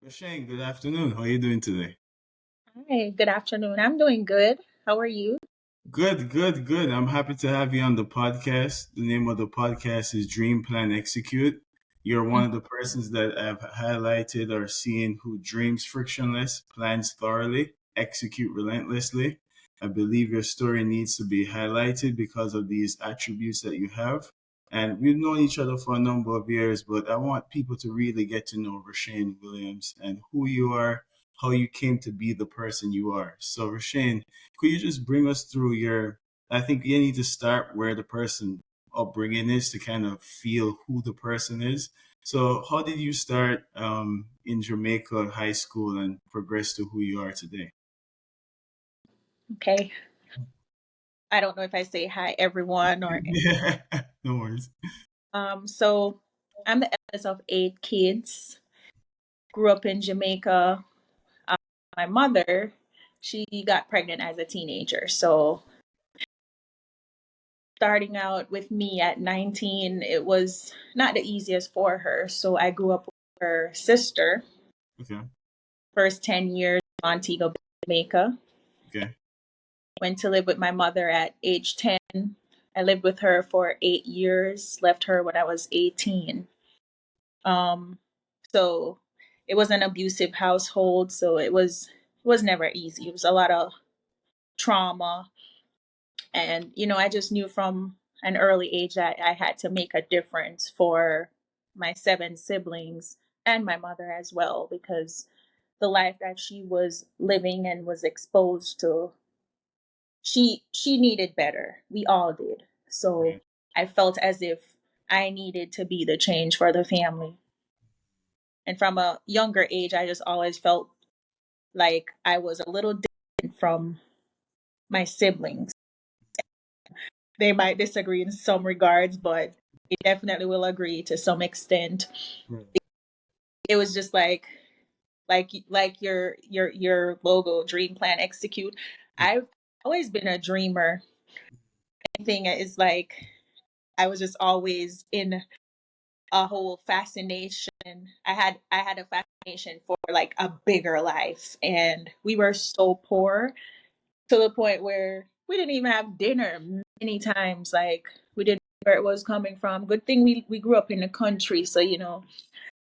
Rushaine, good afternoon. How are you doing today? Hi, good afternoon. I'm doing good. How are you? Good, good, good. I'm happy to have you on the podcast. The name of the podcast is Dream Plan Execute. You're one Mm. of the persons that I've highlighted or seen who dreams frictionless, plans thoroughly, execute relentlessly. I believe your story needs to be highlighted because of these attributes that you have. And we've known each other for a number of years, but I want people to really get to know Rushaine Williams and who you are, how you came to be the person you are. So, Rushaine, could you just bring us through I think you need to start where the person upbringing is to kind of feel who the person is. So how did you start in Jamaica high school and progress to who you are today? Okay. I don't know if I say hi everyone or Yeah, no worries. so I'm the eldest of 8 kids. Grew up in Jamaica. Um, my mother, she got pregnant as a teenager. So starting out with me at 19, it was not the easiest for her. So I grew up with her sister, Okay, first 10 years in Montego, Jamaica. okay, Went to live with my mother at age 10. I lived with her for 8 years, left her when I was 18. Um, so it was an abusive household, so it was never easy. It was a lot of trauma. And, I just knew from an early age that I had to make a difference for my 7 siblings and my mother as well, because the life that she was living and was exposed to, she needed better. We all did. So right. I felt as if I needed to be the change for the family. And from a younger age, I just always felt like I was a little different from my siblings. They might disagree in some regards, but they definitely will agree to some extent. Right. It was just like your logo, dream plan execute. I've always been a dreamer. Anything is like I was just always in a whole fascination. I had a fascination for like a bigger life, and we were so poor to the point where we didn't even have dinner many times. Like we didn't know where it was coming from. Good thing we grew up in the country, so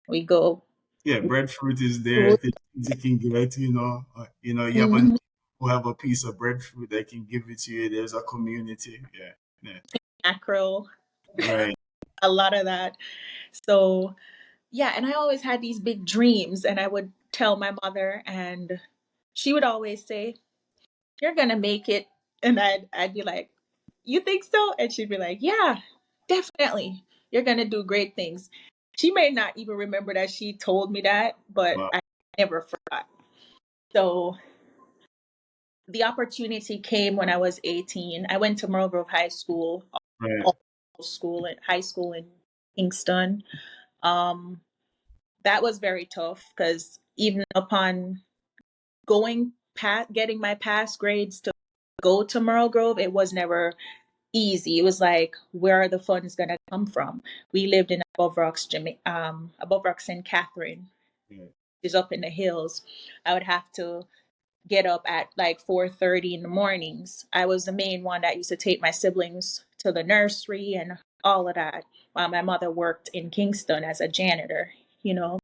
we go. Yeah, breadfruit is there. Things you can get, you have a Mhm. who have a piece of breadfruit that can give it to you. There's a community. Yeah, yeah, Mackerel, right. a lot of that. So yeah, and I always had these big dreams, and I would tell my mother, and she would always say, "You're gonna make it," and I'd be like, "You think so?" And she'd be like, "Yeah, definitely. You're gonna do great things." She may not even remember that she told me that, but Wow. I never forgot. So the opportunity came when I was 18. I went to Merle Grove High School, Right. all school and high school in Kingston. Um, that was very tough because even upon getting my pass grades to go to Merle Grove, it was never easy. It was like, where are the funds gonna come from? We lived in Above Rock, St. Catherine, Right. is up in the hills. I would have to get up at like 4:30 in the mornings. I was the main one that used to take my siblings to the nursery and all of that, while my mother worked in Kingston as a janitor. You know,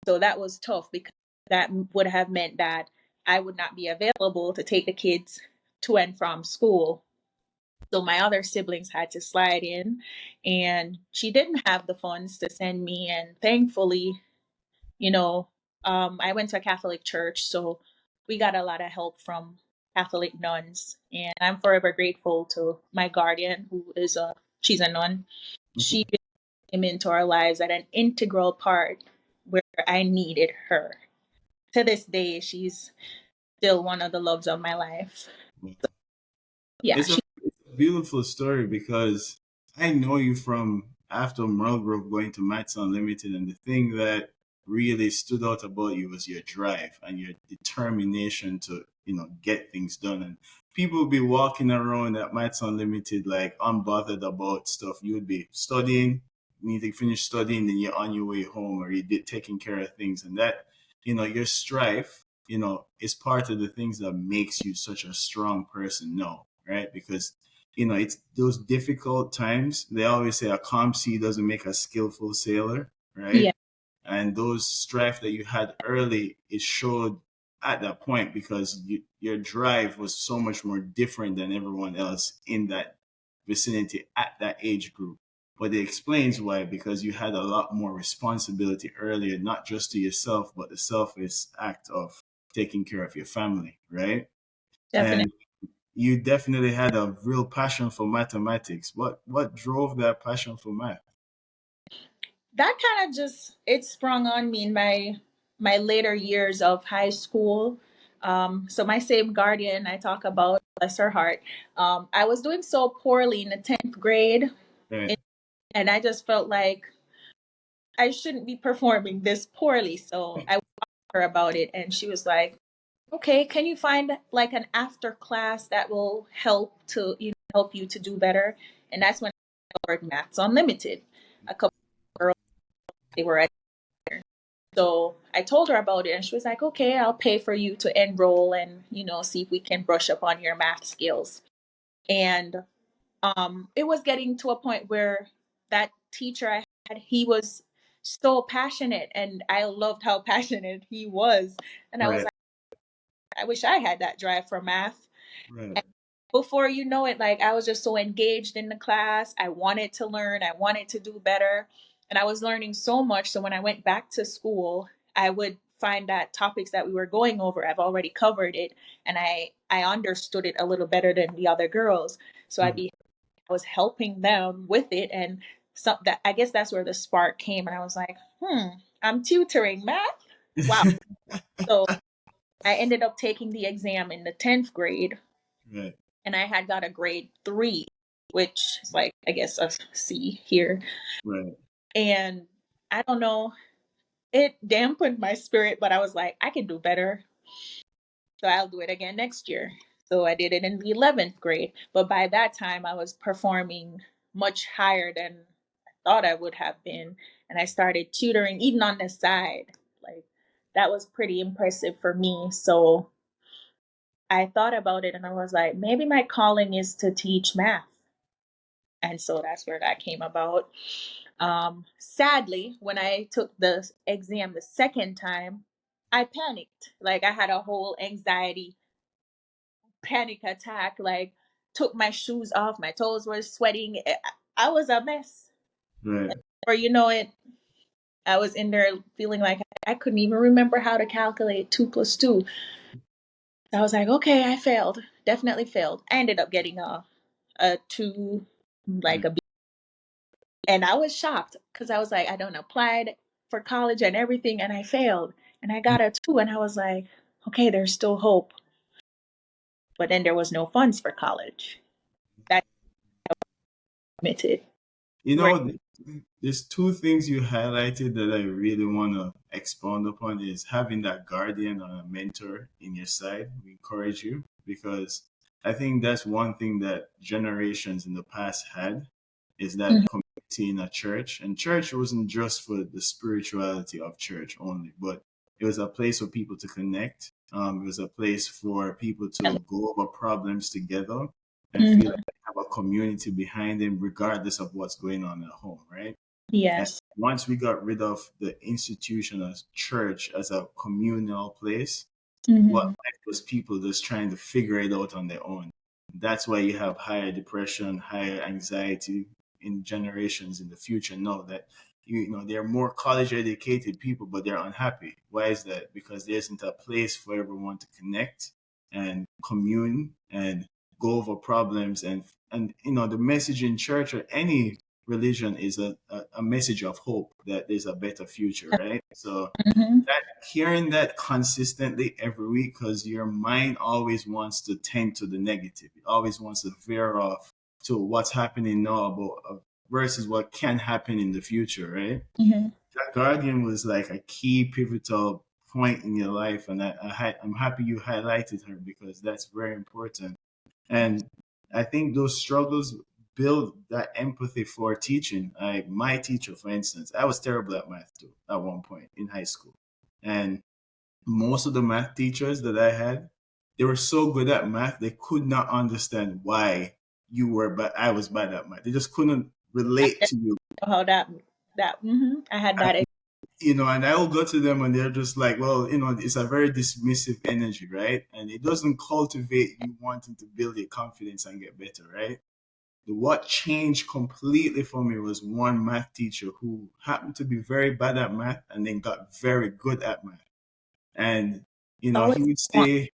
so that was tough because that would have meant that I would not be available to take the kids to and from school. So my other siblings had to slide in, and she didn't have the funds to send me. And thankfully, you know, I went to a Catholic church, so we got a lot of help from Catholic nuns. And I'm forever grateful to my guardian, who is she's a nun. She Okay. came into our lives at an integral part where I needed her. To this day, she's still one of the loves of my life. Yeah, It's a beautiful story because I know you from after Grove going to Maths Unlimited, and the thing that really stood out about you was your drive and your determination to, get things done. And people would be walking around at Maths Unlimited like unbothered about stuff. You would be studying, you need to finish studying, then you're on your way home or you did taking care of things. And your strife, is part of the things that makes you such a strong person. No, right? Because it's those difficult times. They always say a calm sea doesn't make a skillful sailor, Yeah, right? And those strife that you had early, it showed at that point because your drive was so much more different than everyone else in that vicinity at that age group. But it explains why, because you had a lot more responsibility earlier, not just to yourself, but the selfless act of taking care of your family, right? definitely. And you definitely had a real passion for mathematics. What drove that passion for math? That kind of just it sprung on me in my later years of high school. So my same guardian I talk about, bless her heart, I was doing so poorly in the 10th grade, Right, and and I just felt like I shouldn't be performing this poorly. So I asked her about it, and she was like, "Okay, can you find like an after class that will help you to do better?" And that's when I discovered Maths Unlimited. A couple of girls, they were at there. So I told her about it, and she was like, "Okay, I'll pay for you to enroll and see if we can brush up on your math skills." And it was getting to a point where that teacher I had, he was so passionate, and I loved how passionate he was. And I was right, like, I wish I had that drive for math. right, And before you know it, like I was just so engaged in the class. I wanted to learn, I wanted to do better. And I was learning so much. So when I went back to school, I would find that topics that we were going over, I've already covered it. And I understood it a little better than the other girls. So mm, I was helping them with it. And that I guess that's where the spark came. And I was like, I'm tutoring math. Wow. So I ended up taking the exam in the 10th grade, right, and I had got a grade 3, which is like, I guess, a C here. right. And I don't know, it dampened my spirit, but I was like, I can do better. So I'll do it again next year. So I did it in the 11th grade. But by that time, I was performing much higher than I thought I would have been. And I started tutoring even on the side. Like, that was pretty impressive for me. So I thought about it and I was like, maybe my calling is to teach math. And so that's where that came about. Sadly, when I took the exam the second time, I panicked. Like I had a whole anxiety panic attack. Like took my shoes off, my toes were sweating. I was a mess. Right. Or it, I was in there feeling like I couldn't even remember how to calculate 2 plus 2. I was like, okay, I failed. Definitely failed. I ended up getting a 2, like Mm. a B. And I was shocked because I was like, I don't applied for college and everything, and I failed. And I got a 2, and I was like, okay, there's still hope. But then there was no funds for college. That's admitted. You Right. know, there's two things you highlighted that I really want to expound upon is having that guardian or a mentor in your side. We encourage you because I think that's one thing that generations in the past had is that Mhm. community in a church. And church wasn't just for the spirituality of church only, but it was a place for people to connect. It was a place for people to go over problems together and feel like Mhm. they have a community behind them, regardless of what's going on at home, right? And Yes. once we got rid of the institution as church as a communal place, what Hmm. left was people just trying to figure it out on their own. That's why you have higher depression, higher anxiety in generations in the future. Know that they're more college educated people, but they're unhappy. Why is that? Because there isn't a place for everyone to connect and commune and go over problems and the message in church or any religion is a message of hope that there's a better future, right? So Hmm. that hearing that consistently every week because your mind always wants to tend to the negative. It always wants to veer off to what's happening now about versus what can happen in the future, right? Hmm. That guardian was like a key pivotal point in your life, and I'm happy you highlighted her because that's very important. And I think those struggles build that empathy for teaching. Like my teacher, for instance, I was terrible at math too at one point in high school. And most of the math teachers that I had, they were so good at math, they could not understand why I was bad at math. They just couldn't I relate didn't to you. know how I had that. And I will go to them and they're just like, well, it's a very dismissive energy, right? And it doesn't cultivate you wanting to build your confidence and get better, right? What changed completely for me was one math teacher who happened to be very bad at math and then got very good at math. And, he Always would want. stay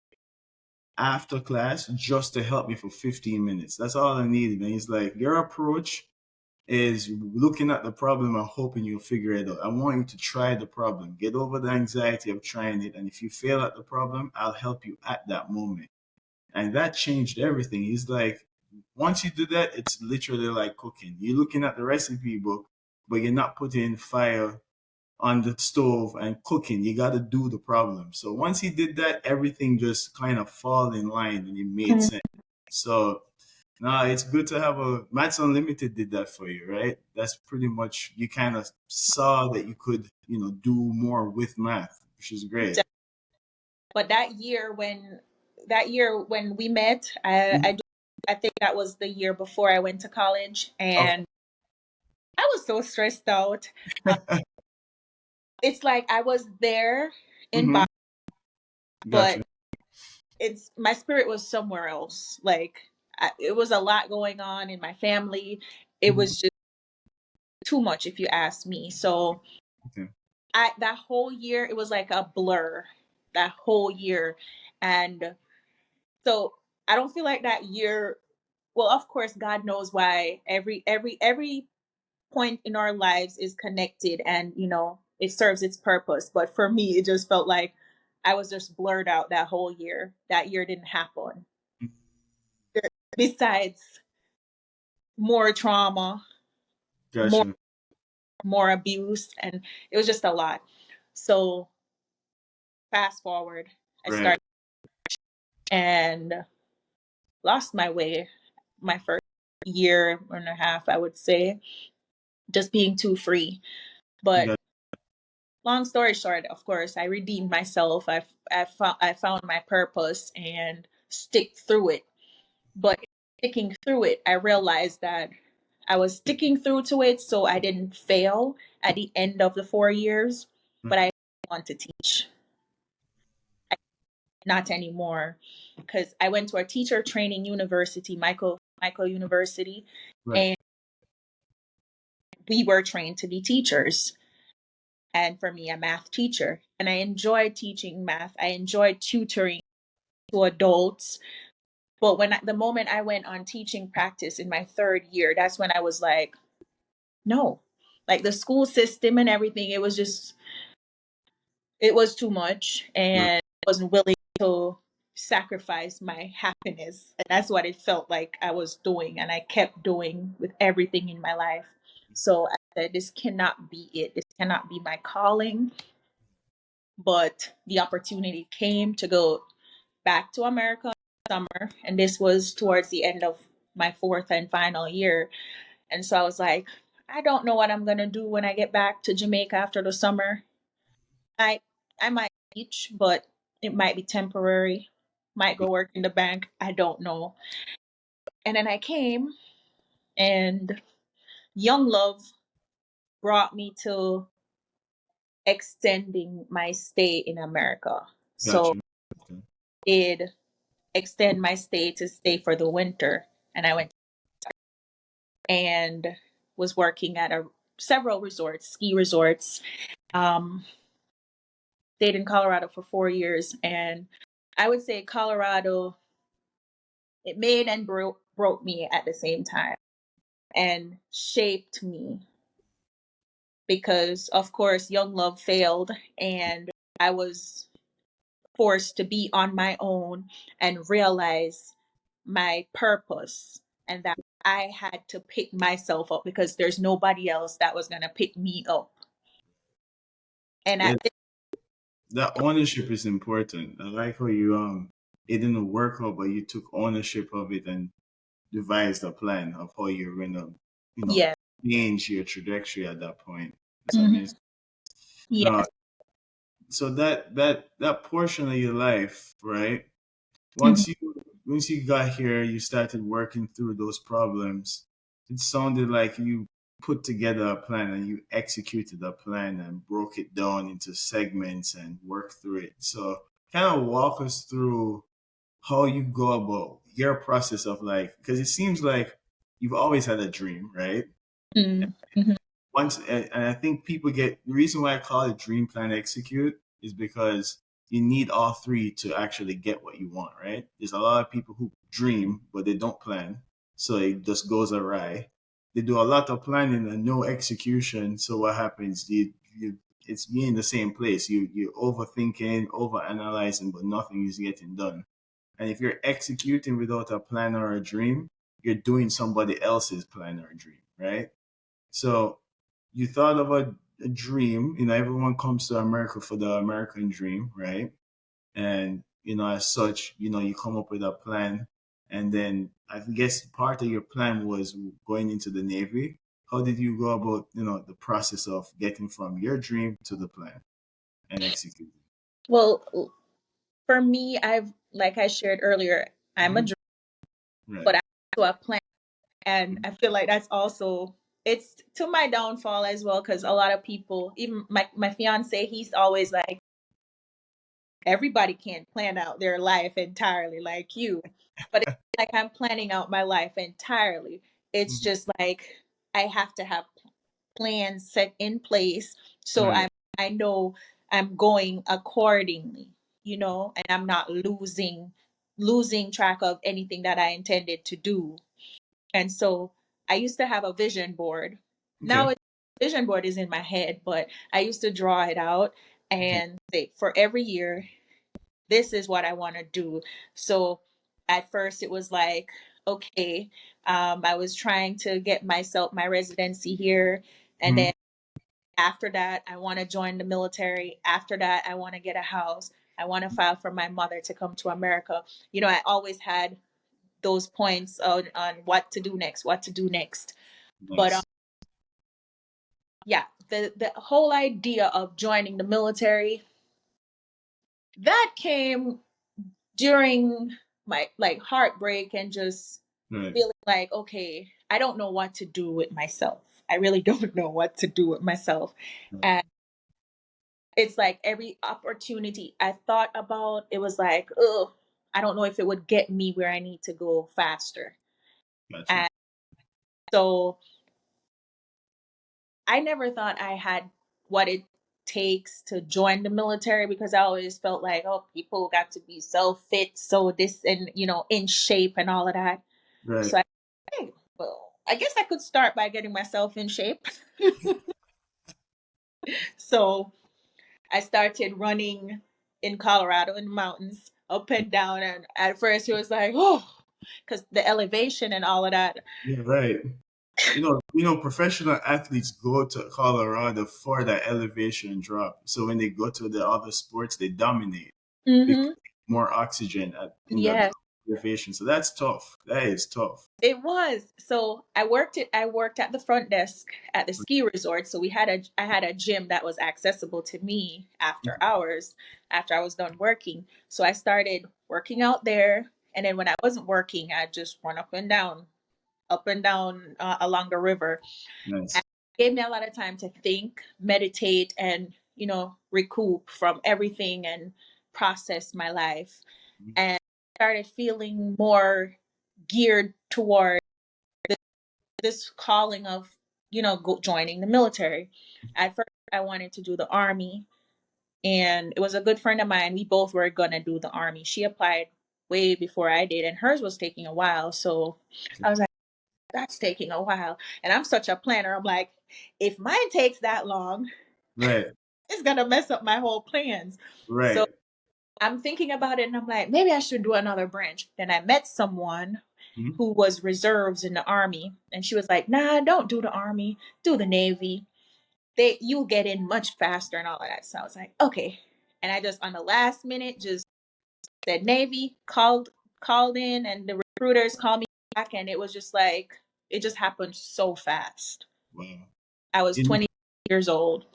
after class just to help me for 15 minutes. That's all I needed. And he's like, your approach is looking at the problem and hoping you'll figure it out. I want you to try the problem, get over the anxiety of trying it. And if you fail at the problem, I'll help you at that moment. And that changed everything. He's like, once you do that, it's literally like cooking. You're looking at the recipe book, but you're not putting fire on the stove and cooking. You got to do the problem. So once he did that, everything just kind of fall in line and it made Mhm. sense. So no, it's good to have a Maths Unlimited did that for you, right? That's pretty much you kind of saw that you could, do more with math, which is great. But that year when we met, Mhm. I think that was the year before I went to college, Okay. and I was so stressed out. Um, it's like I was there in Mm-hmm. body, but Gotcha. it's my spirit was somewhere else. Like it was a lot going on in my family. It Mhm. was just too much, if you ask me. So Okay. that whole year, it was like a blur. That whole year, and so I don't feel like that year. Well, of course, God knows why every point in our lives is connected, and it serves its purpose. But for me, it just felt like I was just blurred out that whole year. That year didn't happen. Besides more trauma, more Gotcha. more abuse, and it was just a lot. So fast forward, I Right. started and lost my way my first year and a half, I would say, just being too free. But Got long story short, of course, I redeemed myself. I found my purpose and stick through it. But sticking through it, I realized that I was sticking through to it so I didn't fail at the end of the 4 years. But I want to teach, not anymore, because I went to a teacher training university, Michael University, right. and we were trained to be teachers. And for me, a math teacher, and I enjoyed teaching math. I enjoyed tutoring to adults. But the moment I went on teaching practice in my third year, that's when I was like, no, like the school system and everything, it was too much, Right. and I wasn't willing to sacrifice my happiness. And that's what it felt like I was doing, and I kept doing with everything in my life. So I said, this cannot be it. This cannot be my calling. But the opportunity came to go back to America in summer, and this was towards the end of my fourth and final year. And so I was like, I don't know what I'm gonna do when I get back to Jamaica after the summer. I I might teach, but it might be temporary. Might go work in the bank. I don't know. And then I came, and Young Love brought me to extending my stay in America. So Gotcha. Okay. it extend my stay to stay for the winter, and I went and was working at several resorts, ski resorts. Um, Stayed in Colorado for 4 years, and I would say Colorado, it made and broke me at the same time, and shaped me, because of course Young Love failed, and I was forced to be on my own and realize my purpose, and that I had to pick myself up because there's nobody else that was going to pick me up. And Yeah, at this, that ownership is important. I like how you it didn't work out, but you took ownership of it and devised a plan of how you're gonna, you know, yeah. change your trajectory at that point. Does that Mhm. mean no? Yes. so that portion of your life, right? Mhm. Once you got here, you started working through those problems. It sounded like you put together a plan and you executed a plan and broke it down into segments and worked through it. So kind of walk us through how you go about your process of like, because it seems like you've always had a dream, right? Mhm. Mhm. Once and I think people get the reason why I call it dream plan execute is because you need all three to actually get what you want, right? There's a lot of people who dream but they don't plan, so it just goes awry. They do a lot of planning and no execution, so what happens? You it's being in the same place. You overthinking, overanalyzing, but nothing is getting done. And if you're executing without a plan or a dream, you're doing somebody else's plan or dream, right? So you thought of a dream. Everyone comes to America for the American dream, right? And as such, you come up with a plan, and then I guess part of your plan was going into the Navy. How did you go about, the process of getting from your dream to the plan and executing? Well, for me, I've like I shared earlier, I'm a Mhm. dreamer, Right. but I also a plan, and I feel like that's also it's to my downfall as well because a lot of people, even my fiance, he's always like, everybody can't plan out their life entirely like you, but it's like I'm planning out my life entirely. It's Mhm. just like I have to have plans set in place so Right. I know I'm going accordingly, and I'm not losing track of anything that I intended to do. And so I used to have a vision board. Now Okay. it's vision board is in my head, but I used to draw it out Okay. and say for every year, this is what I want to do. So at first it was like, okay, I was trying to get myself my residency here, and Mhm. then after that, I want to join the military. After that, I want to get a house. I want to file for my mother to come to America. I always had those points on what to do next, what to do next. But Nice. yeah, the whole idea of joining the military that came during my like heartbreak and just Right. feeling like, okay, I don't know what to do with myself. I really don't know what to do with myself. Right. And it's like every opportunity I thought about, it was like, oh, I don't know if it would get me where I need to go faster. Gotcha. And so I never thought I had what it takes to join the military because I always felt like, oh, people got to be so fit, so this and in shape and all of that. Right. So hey, well, I guess I could start by getting myself in shape. So I started running in Colorado in the mountains, up and down. And at first it was like, oh, because the elevation and all of that. Yeah. Right. Professional athletes go to Colorado for that elevation drop. So when they go to the other sports, they dominate because Hmm. more oxygen in the Yes, elevation. So that's tough. That is tough. it was. So I worked at the front desk at the ski resort. So I had a gym that was accessible to me after hours, after I was done working. So I started working out there. And then when I wasn't working, I'd just run up and down along the river. And Nice. it gave me a lot of time to think, meditate, and recoup from everything and process my life. And started feeling more geared toward this calling of joining the military. At first, I wanted to do the army, and it was a good friend of mine. We both were gonna do the army. She applied way before I did, and hers was taking a while. So I was like, that's taking a while. And I'm such a planner. I'm like, if mine takes that long, Right. it's gonna mess up my whole plans. So Right. I'm thinking about it and I'm like, maybe I should do another branch. Then I met someone Mhm. who was reserves in the army and she was like, nah, don't do the army, do the navy. You'll get in much faster and all of that. So I was like, okay. And I just on the last minute just said navy, called in and the recruiters called me back and it was just like it just happened so fast. Wow. I was You know, 20 years old.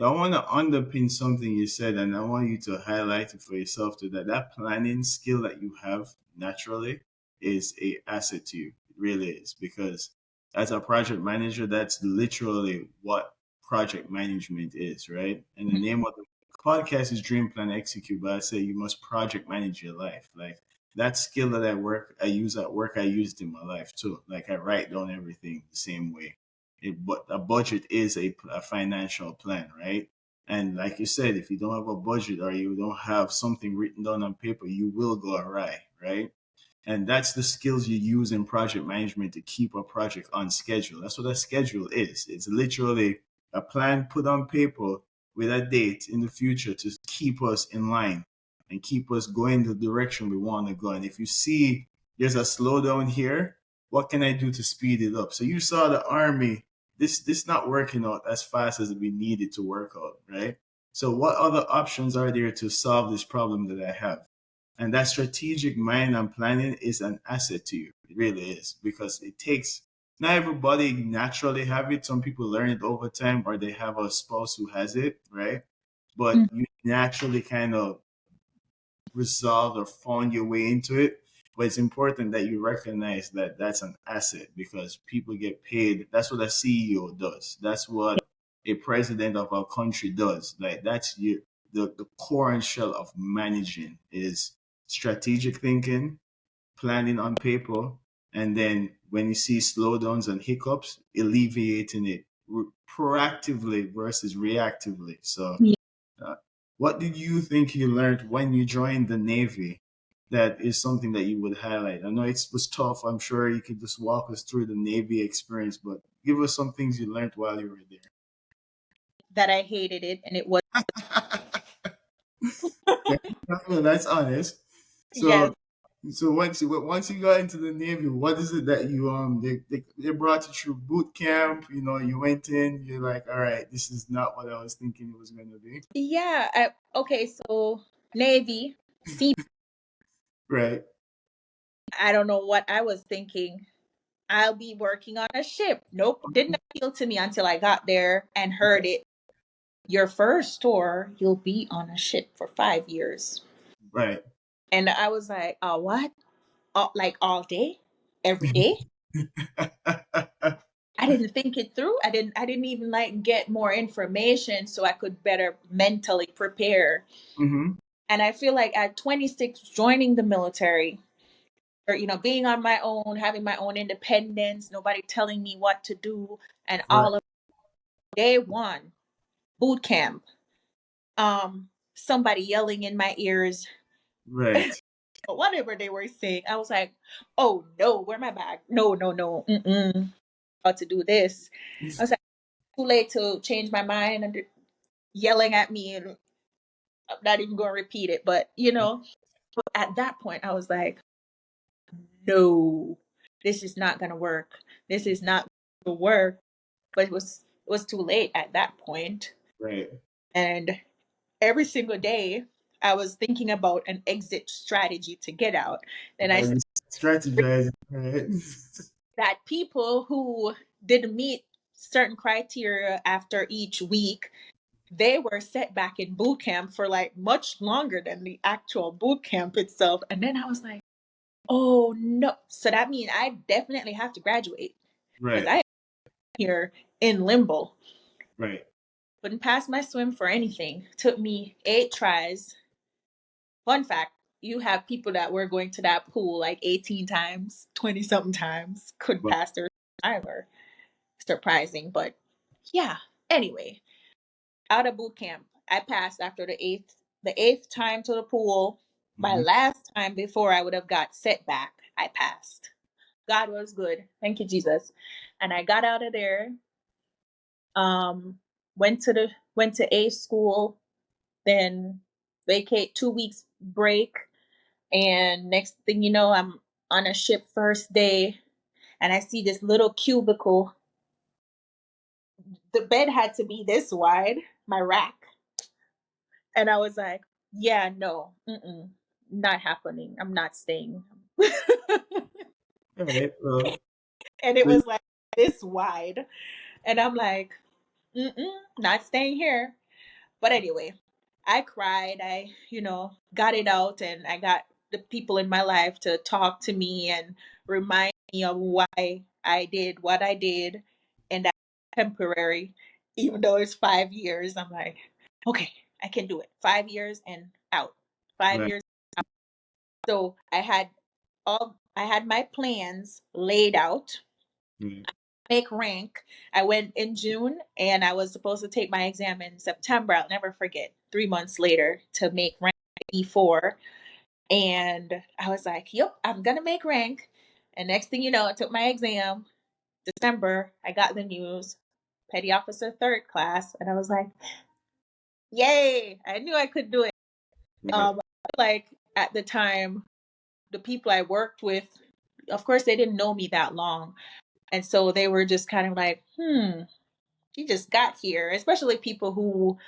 I want to underpin something you said, and I want you to highlight it for yourself too. That planning skill that you have naturally is a asset to you. It really is, because as a project manager, that's literally what project management is, right? And the Mhm. name of the podcast is Dream Plan Execute, but I say you must project manage your life. Like that skill that I use at work, I used in my life too. Like I write down everything the same way. But a budget is a financial plan, right? And like you said, if you don't have a budget or you don't have something written down on paper, you will go awry, right? And that's the skills you use in project management to keep a project on schedule. That's what a schedule is. It's literally a plan put on paper with a date in the future to keep us in line and keep us going the direction we want to go. And if you see there's a slowdown here, what can I do to speed it up? So you saw the army, this not working out as fast as we need it to work out, right? So what other options are there to solve this problem that I have? And that strategic mind and planning is an asset to you. It really is, because it takes, not everybody naturally have it. Some people learn it over time, or they have a spouse who has it, right? But you naturally kind of resolved or found your way into it. But it's important that you recognize that that's an asset, because people get paid. That's what a CEO does. That's what a president of our country does. Like that's the core and shell of managing is strategic thinking, planning on paper, and then when you see slowdowns and hiccups, alleviating it proactively versus reactively. So Yeah. uh, what did you think you learned when you joined the Navy that is something that you would highlight? I know it was tough. I'm sure you could just walk us through the Navy experience, but give us some things you learned while you were That I hated it, and it was there. Well, that's honest. yes, So, once you got into the Navy, what is it that you they brought you through boot camp? You know, you went in, you're like, all right, this is not what I was thinking it was going to be. yeah. Okay, so Navy, sea. Right, I don't know what I was thinking. I'll be working on a ship. Nope, didn't appeal to me until I got there and heard it. Your first tour, you'll be on a ship for 5 years. right. And I was like, what? Like all day? Every day? I didn't think it through. I didn't even like get more information so I could better mentally prepare. hmm And I feel like at 26 joining the military, or being on my own, having my own independence, nobody telling me what to do, and Right, all of day one, boot camp, somebody yelling in my ears, right. whatever they were saying. I was like, oh no, where my bag? No, no, no, about to do this. I was like, too late to change my mind and yelling at me, and I'm not even going to repeat it. But but at that point, I was like, no, this is not going to work. This is not going to work. But it was too late at that point. Right. And every single day, I was thinking about an exit strategy to get out. And I Are said you strategizing? Right. that people who didn't meet certain criteria after each week, they were set back in boot camp for like much longer than the actual boot camp itself. And then I was like, oh no. So that means I definitely have to graduate because Right. I am here in limbo. Right. Couldn't pass my swim for anything. Took me 8 tries. Fun fact, you have people that were going to that pool like 18 times, 20 something times, couldn't But pass their either. Surprising, but yeah. Anyway, out of boot camp, I passed after the eighth time to the pool. My mhm. last time before I would have got set back, I passed. God was good. Thank you, Jesus. And I got out of there. Um, went to A school, then vacate 2 weeks break, and next thing you know, I'm on a ship first day, and I see this little cubicle. The bed had to be this wide, my rack, and I was like, "Yeah, no, not happening. I'm not staying." All right. Well, And it so was like this wide, and I'm like, not staying here. But anyway, I cried. Got it out, and I got the people in my life to talk to me and remind me of why I did what I did, and that temporary, even though it's 5 years. I'm like, okay, I can do it. 5 years and out. Five Right. years. So I had my plans laid out. Right. Make rank. I went in June and I was supposed to take my exam in September. I'll never forget. 3 months later to make rank E4. And I was like, yep, I'm gonna make rank. And next thing you know, I took my exam. December, I got the news. Petty officer third class. And I was like, yay! I knew I could do it. Right. Like at the time, the people I worked with, of course, they didn't know me that long. And so they were just kind of like, she just got here, especially people who,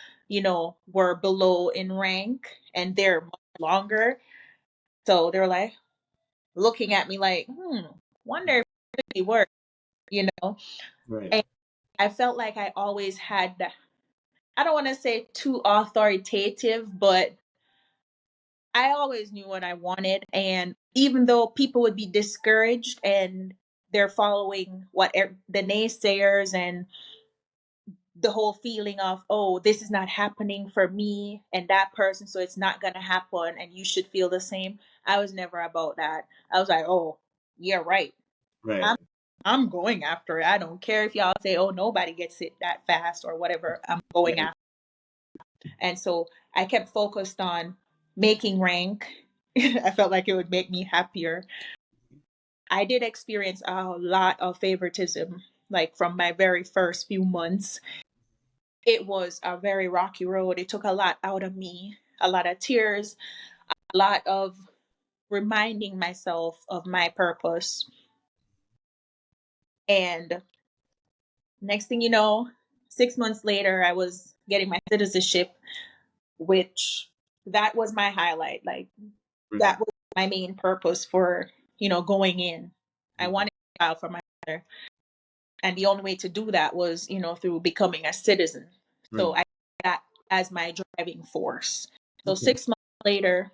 were below in rank and they're much longer. So they're like looking at me like, wonder if it really works, you know? Right. And I felt like I always had, I don't want to say too authoritative, but I always knew what I wanted. And even though people would be discouraged and they're following the naysayers and the whole feeling of, oh, this is not happening for me and that person, so it's not going to happen and you should feel the same. I was never about that. I was like, oh, yeah, right. Right. I'm going after it. I don't care if y'all say, oh, nobody gets it that fast or whatever. I'm going Right. after. And so I kept focused on making rank. I felt like it would make me happier. I did experience a lot of favoritism, like from my very first few months. It was a very rocky road. It took a lot out of me, a lot of tears, a lot of reminding myself of my purpose. And next thing you know, 6 months later, I was getting my citizenship, which that was my highlight. Like Right. that was my main purpose for, going in. I Mhm. wanted a child for my mother. And the only way to do that was, through becoming a citizen. So Right. I that as my driving force. So Okay. 6 months later,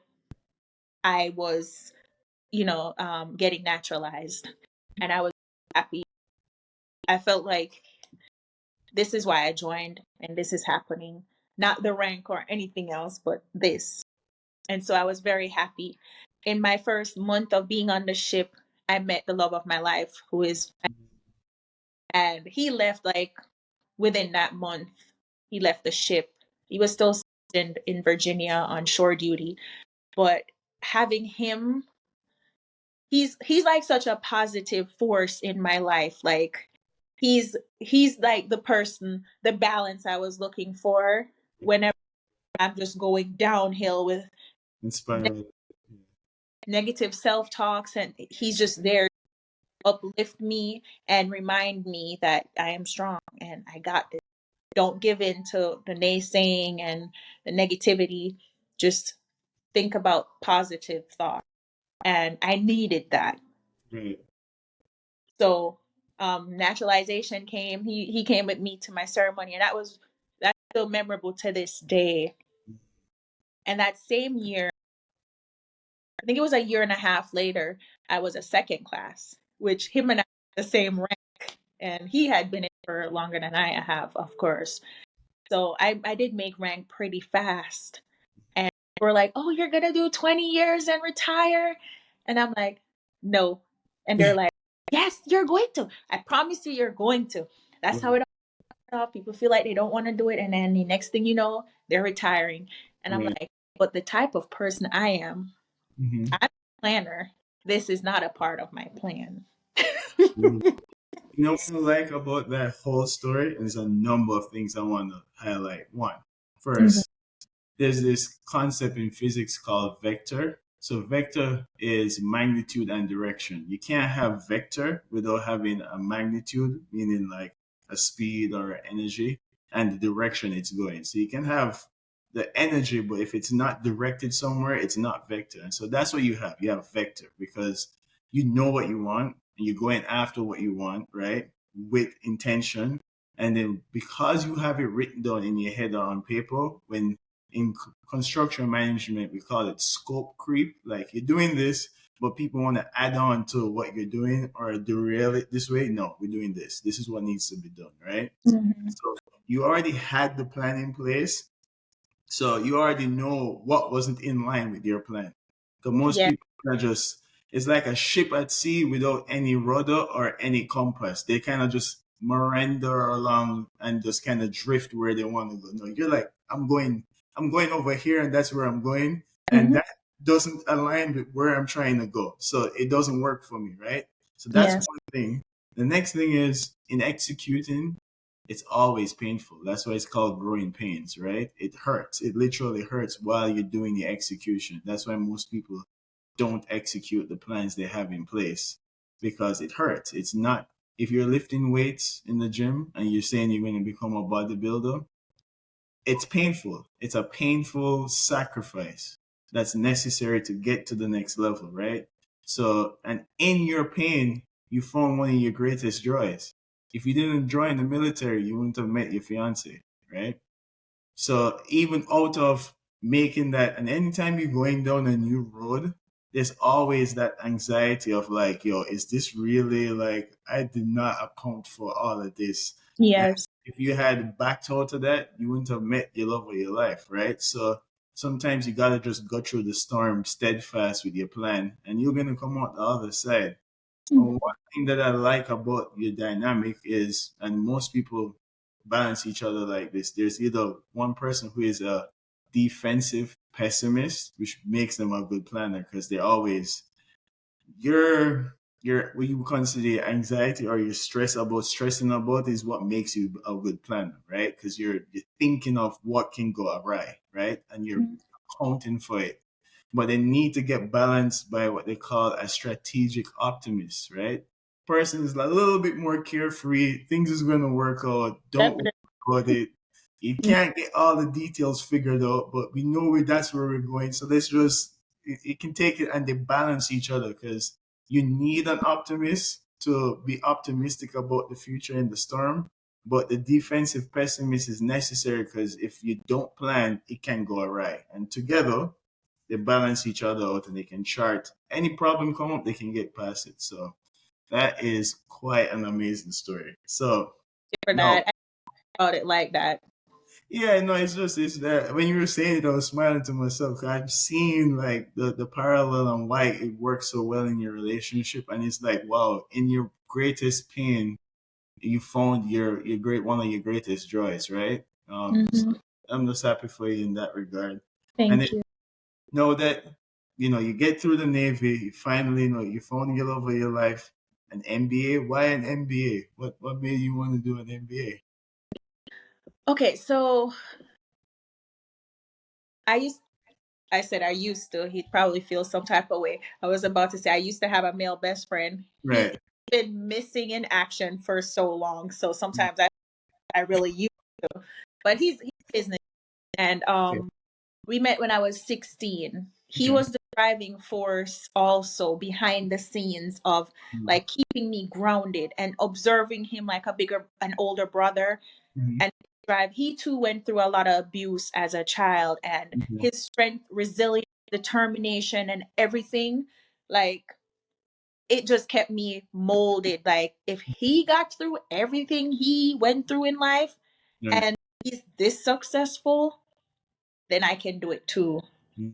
I was, getting naturalized, and I was happy. I felt like this is why I joined, and this is happening. Not the rank or anything else, but this. And so I was very happy. In my first month of being on the ship, I met the love of my life, and he left like within that month. He left the ship. He was still stationed in Virginia on shore duty, but having him, he's like such a positive force in my life. Like he's like the person, the balance I was looking for whenever I'm just going downhill with Inspiring. negative self-talks, and he's just there to uplift me and remind me that I am strong and I got this. Don't give in to the naysaying and the negativity. Just think about positive thought. And I needed that. Right. So naturalization came. He came with me to my ceremony, and that's still memorable to this day. And that same year, I think it was a year and a half later, I was a second class, which him and I were the same rank, and he had been in for longer than I have, of course. So I did make rank pretty fast. And we're like, oh, you're gonna do 20 years and retire? And I'm like, no. And they're like, yes, you're going to. I promise you, you're going to. That's how Right. it off. People feel like they don't want to do it, and then the next thing you know, they're retiring. And I'm Right. like, but the type of person I am, Mm-hmm. I'm a planner. This is not a part of my plan. You know what I like about that whole story? There's a number of things I want to highlight. One, Mhm. first, there's this concept in physics called vector. So vector is magnitude and direction. You can't have vector without having a magnitude, meaning like a speed or energy, and the direction it's going. So you can have the energy, but if it's not directed somewhere, it's not vector. And so that's what you have. You have vector because you know what you want and you're going after what you want, right? With intention. And then because you have it written down in your head or on paper, when in construction management, we call it scope creep. Like you're doing this, but people want to add on to what you're doing or derail it this way. No, we're doing this. This is what needs to be done, right? Mhm. So you already had the plan in place. So you already know what wasn't in line with your plan. Because most Yeah. people are just, it's like a ship at sea without any rudder or any compass. They kind of just meander along and just kind of drift where they want to go. No, you're like, I'm going over here and that's where I'm going. And Mhm. that doesn't align with where I'm trying to go. So it doesn't work for me, right? So that's Yes. one thing. The next thing is in executing, it's always painful. That's why it's called growing pains, right? It hurts. It literally hurts while you're doing the execution. That's why most people don't execute the plans they have in place because it hurts. It's not, if you're lifting weights in the gym and you're saying you're going to become a bodybuilder, it's painful. It's a painful sacrifice that's necessary to get to the next level, right? So, and in your pain, you found one of your greatest joys. If you didn't join the military, you wouldn't have met your fiance, right? So even out of making that, and anytime you're going down a new road, there's always that anxiety of like, yo, is this really like, I did not account for all of this. And Yes. if you had backed out of that, you wouldn't have met your love of your life, right? So sometimes you gotta just go through the storm steadfast with your plan, and you're gonna come out the other side. Mhm. One thing that I like about your dynamic is, and most people balance each other like this, there's either one person who is a defensive pessimist, which makes them a good planner because they're always, your what you consider anxiety or your stress about stressing about is what makes you a good planner, right? Because you're thinking of what can go awry, right? And you're Mhm. accounting for it, but they need to get balanced by what they call a strategic optimist, right? Person is a little bit more carefree. Things is going to work out. Don't worry Definitely. about it. You can't get all the details figured out, but we know that's where we're going. So let's just, it can take it and they balance each other because you need an optimist to be optimistic about the future in the storm. But the defensive pessimist is necessary because if you don't plan, it can go awry. And together, they balance each other out and they can chart any problem come up, they can get past it. So that is quite an amazing story. So For no, that, I thought it like that. yeah, no, it's just it's that when you were saying it, I was smiling to myself. 'Cause I've seen like the parallel on why it works so well in your relationship, and it's like wow, in your greatest pain, you found your great one of your greatest joys, right? So Hmm. I'm just happy for you in that regard, and Thank you. know that you get through the Navy, you finally you found your love of your life, an MBA. Why an MBA? What made you want to do an MBA? Okay, so I used I said I used to. He'd probably feel some type of way. I was about to say I used to have a male best friend. He's Right. been missing in action for so long. So sometimes I really use, but he's business and Okay. we met when I was 16. He Okay. was the driving force also behind the scenes of like keeping me grounded and observing him like an older brother Mm-hmm. and drive. He too went through a lot of abuse as a child and Mm-hmm. his strength, resilience, determination and everything like it just kept me molded. Like if he got through everything he went through in life Right. and he's this successful, then I can do it too. Mm.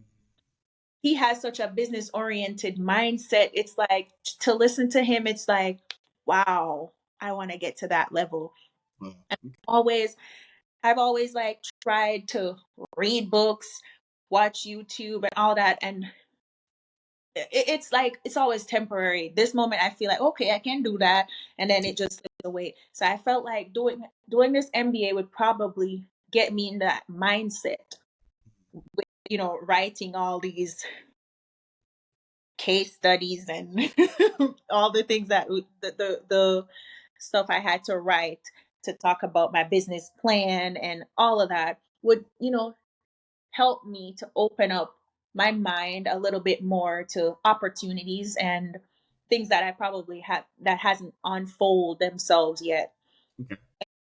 He has such a business oriented mindset. It's like to listen to him, it's like, wow, I want to get to that level. Wow. Always, I've always like tried to read books, watch YouTube and all that. And it's like, it's always temporary. This moment I feel like, okay, I can do that. And then it just slips away. So I felt like doing this MBA would probably get me in that mindset with, writing all these case studies and all the things that the stuff I had to write to talk about my business plan and all of that would, help me to open up my mind a little bit more to opportunities and things that I probably have that hasn't unfold themselves yet. Okay.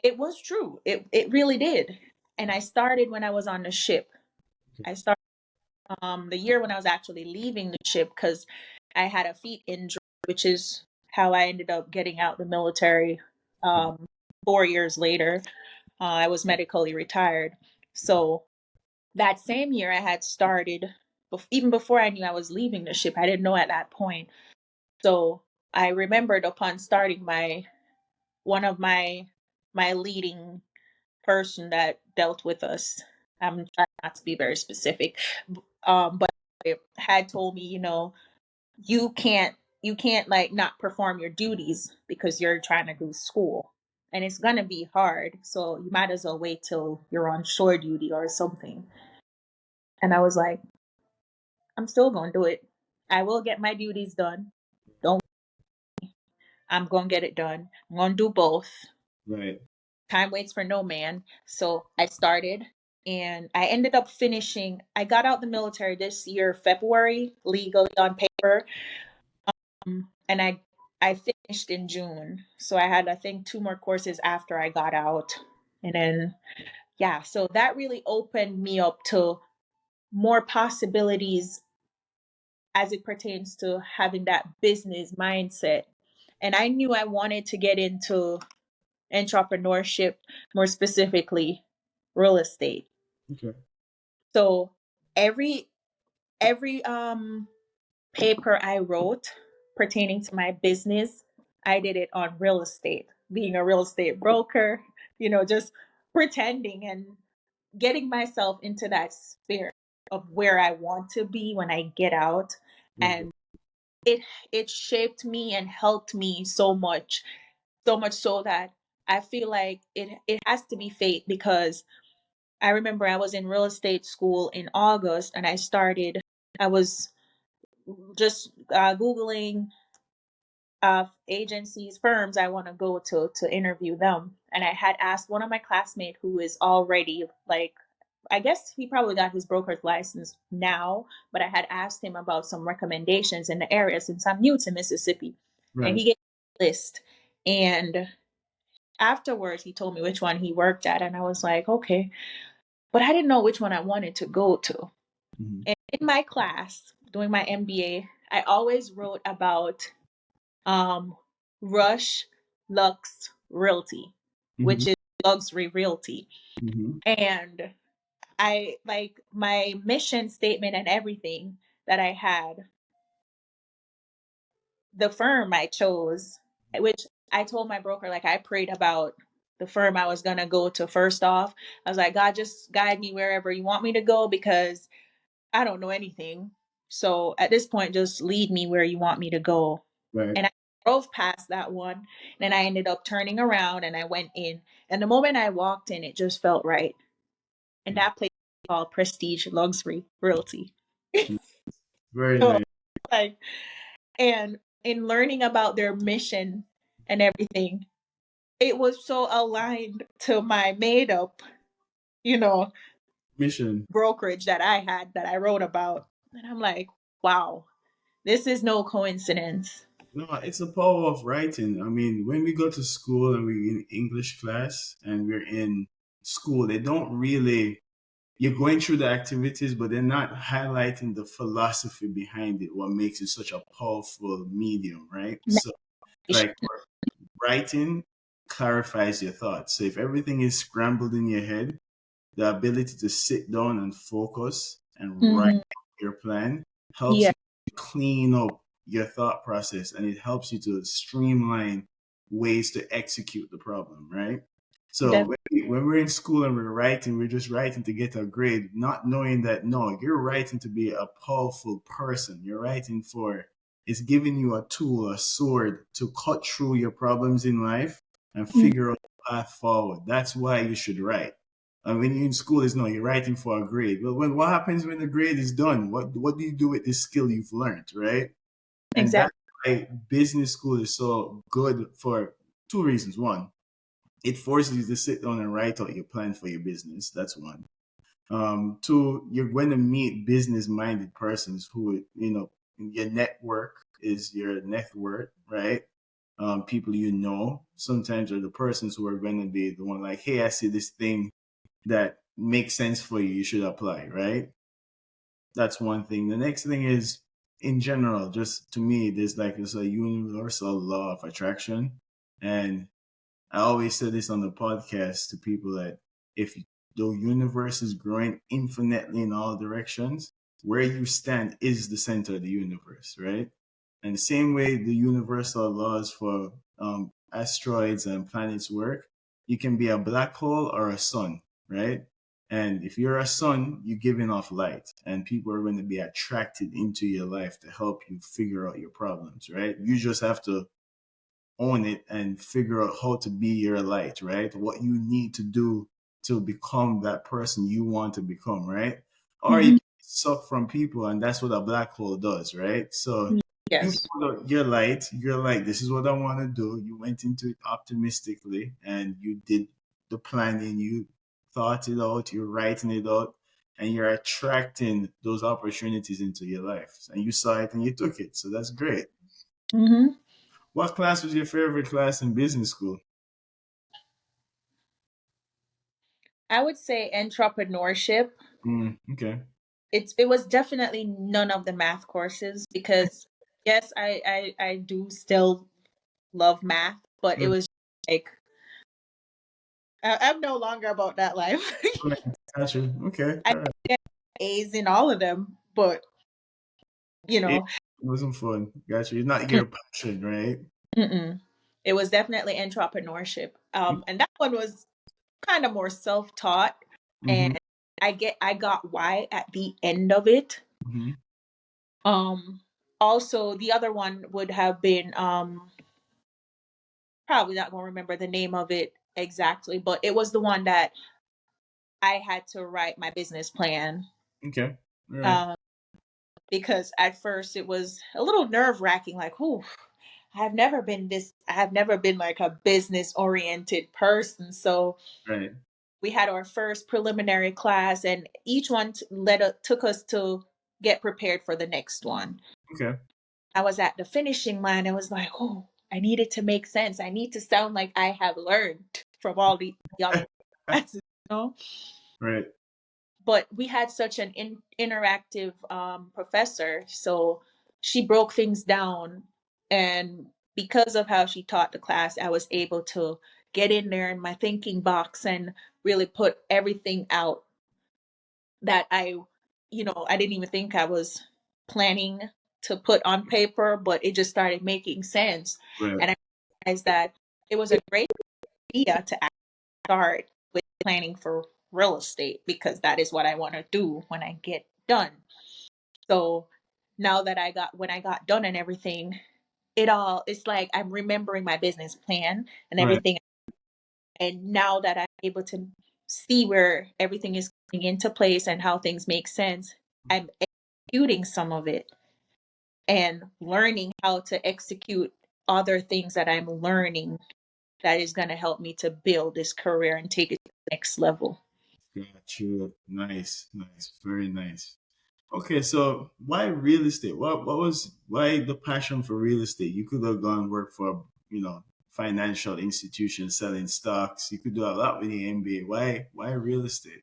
It was true. It really did. And I started when I was on the ship. I started the year when I was actually leaving the ship because I had a feet injury, which is how I ended up getting out the military. 4 years later, I was medically retired. So that same year, I had started, even before I knew I was leaving the ship. I didn't know at that point. So I remembered upon starting one of my leading person that dealt with us. I'm trying not to be very specific, but it had told me, you can't you can't like not perform your duties because you're trying to do school, and it's gonna be hard. So you might as well wait till you're on shore duty or something. And I was like, I'm still gonna do it. I will get my duties done. Don't. I'm gonna get it done. I'm gonna do both. Right. Time waits for no man. So I started and I ended up finishing. I got out the military this year, February, legally on paper. And I finished in June. So I had, I think, two more courses after I got out. And then yeah, so that really opened me up to more possibilities as it pertains to having that business mindset. And I knew I wanted to get into entrepreneurship, more specifically real estate. Okay. So every paper I wrote pertaining to my business, I did it on real estate, being a real estate broker, just pretending and getting myself into that spirit of where I want to be when I get out. Okay. And it shaped me and helped me so much so that I feel like it has to be fate, because I remember I was in real estate school in August and I was just Googling agencies, firms I want to go to interview them. And I had asked one of my classmates who is already like, I guess he probably got his broker's license now, but I had asked him about some recommendations in the area since I'm new to Mississippi. And Right. he gave me a list. And afterwards, he told me which one he worked at. And I was like, okay. But I didn't know which one I wanted to go to. Mm-hmm. And in my class, doing my MBA, I always wrote about um, Rush Lux Realty, Mm-hmm. which is luxury realty. Mm-hmm. And I like my mission statement and everything that I had, the firm I chose, which I told my broker, like I prayed about the firm I was going to go to first off. I was like, God, just guide me wherever you want me to go because I don't know anything. So at this point, just lead me where you want me to go. Right. And I drove past that one. And then I ended up turning around and I went in. And the moment I walked in, it just felt right. And that place is called Prestige Luxury Realty. Very So, nice. like, and in learning about their mission and everything, it was so aligned to my made up, you know, Mission. brokerage that I had that I wrote about. And I'm like, wow, this is no coincidence. No, it's the power of writing. I mean, when we go to school and we're in English class and we're in school, they don't really, you're going through the activities, but they're not highlighting the philosophy behind it, what makes it such a powerful medium, right? So, like, writing clarifies your thoughts. So, if everything is scrambled in your head, the ability to sit down and focus and write Mm-hmm. your plan helps Yeah. you clean up your thought process, and it helps you to streamline ways to execute the problem, right? So Def- when we're in school and we're writing, we're just writing to get a grade, not knowing that no, you're writing to be a powerful person. You're writing for, it's giving you a tool, a sword to cut through your problems in life and mm, figure out the path forward. That's why you should write. And when you're in school, it's no, you're writing for a grade. Well, what happens when the grade is done? What do you do with this skill you've learned, right? And that's exactly. why business school is so good for two reasons. One, it forces you to sit down and write out your plan for your business. That's one. Two, you're going to meet business-minded persons who, your network is your net worth, right? people you know sometimes are the persons who are going to be the one like, hey, I see this thing that makes sense for you. You should apply, right? That's one thing. The next thing is, in general, just to me, there's a universal law of attraction, and I always say this on the podcast to people that if the universe is growing infinitely in all directions, where you stand is the center of the universe, right? And the same way the universal laws for asteroids and planets work, you can be a black hole or a sun, right? And if you're a sun, you're giving off light, and people are going to be attracted into your life to help you figure out your problems, right? You just have to own it and figure out how to be your light, right? What you need to do to become that person you want to become, right? Or you Mm-hmm. can suck from people, and that's what a black hole does, right? So you Yes. found out you're like, this is what I want to do. You went into it optimistically and you did the planning, you thought it out, you're writing it out, and you're attracting those opportunities into your life. And you saw it and you took it. So that's great. Mm-hmm. What class was your favorite class in business school? I would say entrepreneurship. Okay. It was definitely none of the math courses because yes, I do still love math, but it Mm, was like I'm no longer about that life. right. Gotcha. Okay. I All right. get A's in all of them, but you It know, wasn't fun. Gotcha. It's not your passion, right? mm-mm. It was definitely entrepreneurship. And that one was kind of more self-taught, Mm-hmm. and I got why at the end of it. Mm-hmm. Um, Also, the other one would have been probably not gonna remember the name of it exactly, but it was the one that I had to write my business plan. Okay. All right. Um, because at first it was a little nerve wracking, like, whew, I have never been like a business oriented person. So Right. we had our first preliminary class, and each one took us to get prepared for the next one. Okay. I was at the finishing line. I was like, oh, I need it to make sense. I need to sound like I have learned from all the other classes, you know? Right. But we had such an interactive professor. So she broke things down. And because of how she taught the class, I was able to get in there in my thinking box and really put everything out that I didn't even think I was planning to put on paper, but it just started making sense. Right. And I realized that it was a great idea to start with planning for real estate because that is what I want to do when I get done. So now that when I got done and everything, it's like I'm remembering my business plan and Right. everything. And now that I'm able to see where everything is coming into place and how things make sense, I'm executing some of it and learning how to execute other things that I'm learning that is going to help me to build this career and take it to the next level. Got you. Nice. Nice. Very nice. Okay, so why real estate? Why the passion for real estate? You could have gone work for, financial institutions selling stocks. You could do a lot with the MBA. Why real estate?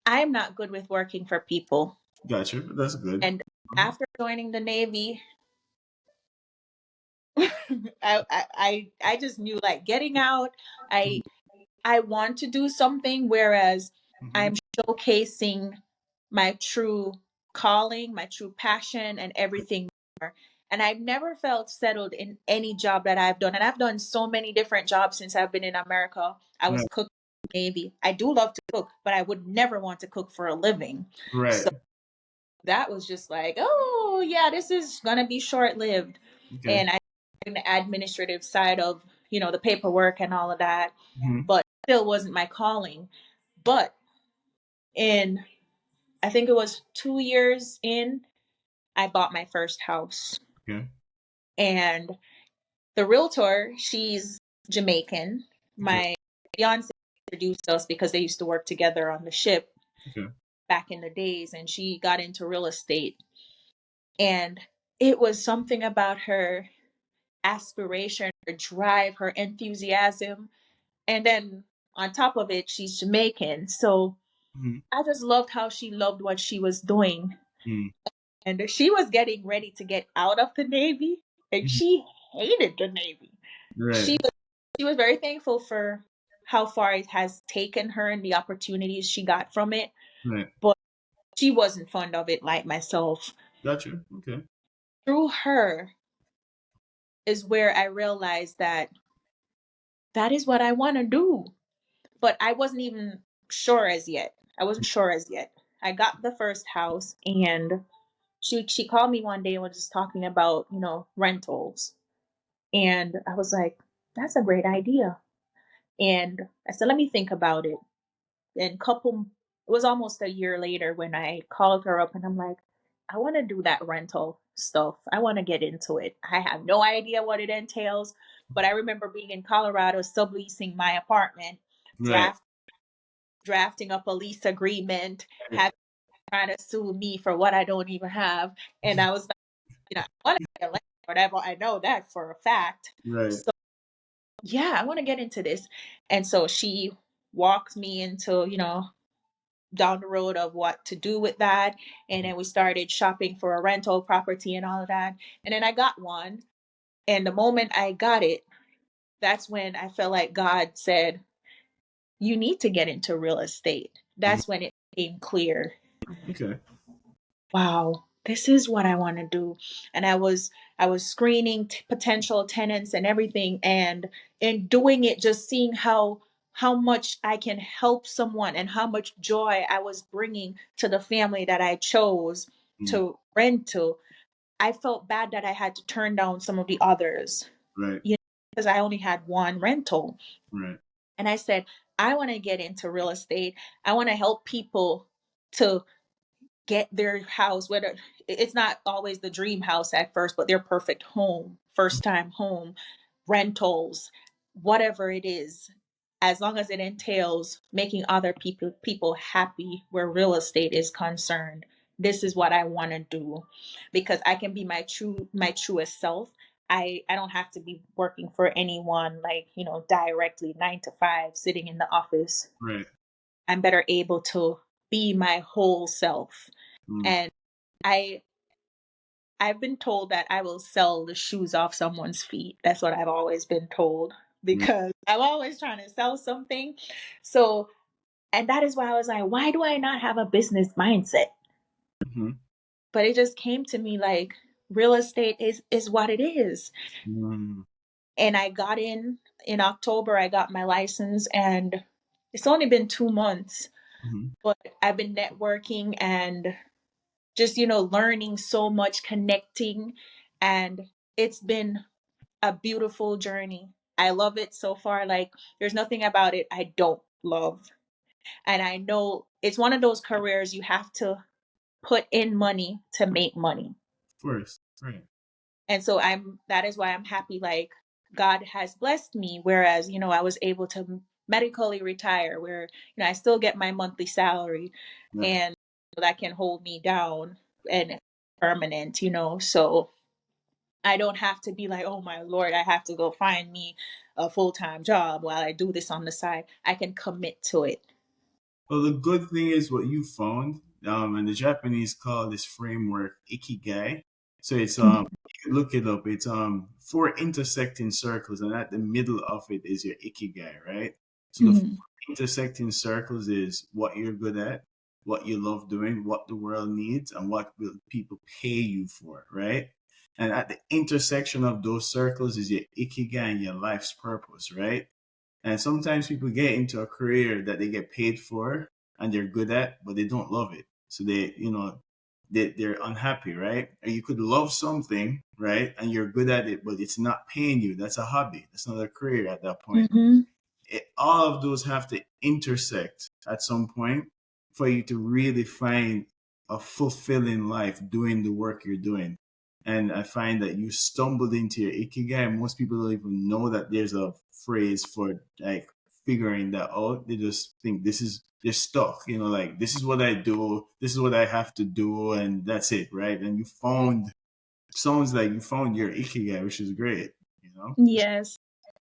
I'm not good with working for people. Gotcha. That's good. And after joining the Navy, I just knew like getting out, I I want to do something, whereas Mm-hmm. I'm showcasing my true calling, my true passion, and everything more. And I've never felt settled in any job that I've done. And I've done so many different jobs since I've been in America. I was Right. cooking in the Navy. I do love to cook, but I would never want to cook for a living. Right. So that was just like, oh, yeah, this is going to be short lived. Okay. And I in the administrative side of, the paperwork and all of that, Hmm. but still wasn't my calling. But in, I think it was 2 years in, I bought my first house. Okay. And the realtor, she's Jamaican. Okay. My fiance introduced us because they used to work together on the ship Okay. back in the days, and she got into real estate. And it was something about her. aspiration, her drive, her enthusiasm. And then on top of it, she's Jamaican. So Mm-hmm. I just loved how she loved what she was doing. Mm-hmm. And she was getting ready to get out of the Navy, and she hated the Navy. Right. She was very thankful for how far it has taken her and the opportunities she got from it, Right. but she wasn't fond of it like myself. Gotcha. Okay. Through her is where I realized that that is what I want to do. But I wasn't even sure as yet. I wasn't sure as yet. I got the first house, and she called me one day and was just talking about, rentals. And I was like, that's a great idea. And I said, let me think about it. And it was almost a year later when I called her up and I'm like, I want to do that rental stuff. I want to get into it. I have no idea what it entails, but I remember being in Colorado, subleasing my apartment, Right. draft drafting up a lease agreement, having trying to sue me for what I don't even have. And I was like, I want to be a landlord. I know that for a fact. Right. So yeah, I want to get into this. And so she walked me into, down the road of what to do with that. And then we started shopping for a rental property and all of that. And then I got one. And the moment I got it, that's when I felt like God said, you need to get into real estate. Mhm. That's when it became clear. Okay. Wow, this is what I want to do. And I was screening potential tenants and everything, and in doing it, just seeing how much I can help someone and how much joy I was bringing to the family that I chose Mm. to rent to. I felt bad that I had to turn down some of the others, Right. because I only had one rental. Right. And I said, I want to get into real estate. I want to help people to get their house, whether it's not always the dream house at first, but their perfect home, first time home, rentals, whatever it is, as long as it entails making other people happy where real estate is concerned. This is what I want to do, because I can be my truest self. I don't have to be working for anyone, like, directly 9 to 5 sitting in the office. Right. I'm better able to be my whole self. Mm. And I I've been told that I will sell the shoes off someone's feet. That's what I've always been told, Mm. because I'm always trying to sell something. So, and that is why I was like, why do I not have a business mindset? Mhm. But it just came to me like real estate is what it is. Mm. And I got in October. I got my license, and it's only been 2 months, Mhm. but I've been networking and just, learning so much, connecting, and it's been a beautiful journey. I love it so far. Like, there's nothing about it I don't love. And I know it's one of those careers you have to put in money to make money. Of course. Right. And so that is why I'm happy, like, God has blessed me, whereas, I was able to medically retire, where, I still get my monthly salary, Right. and that can hold me down and permanent, so I don't have to be like, oh my Lord, I have to go find me a full-time job while I do this on the side. I can commit to it. Well, the good thing is what you found, and the Japanese call this framework Ikigai. So it's you can look it up. It's four intersecting circles, and at the middle of it is your Ikigai, right? So the four Mhm. intersecting circles is what you're good at, what you love doing, what the world needs, and what will people pay you for, right? And at the intersection of those circles is your Ikigai and your life's purpose, right? And sometimes people get into a career that they get paid for and they're good at, but they don't love it. So they're unhappy, right? Or you could love something, right? And you're good at it, but it's not paying you. That's a hobby. That's not a career at that point. Mhm. All of those have to intersect at some point for you to really find a fulfilling life doing the work you're doing. And I find that you stumbled into your ikigai. Most people don't even know that there's a phrase for like figuring that out. They just think they're stuck, like this is what I do, this is what I have to do, and that's it, right? And sounds like you found your ikigai, which is great. you know? Yes.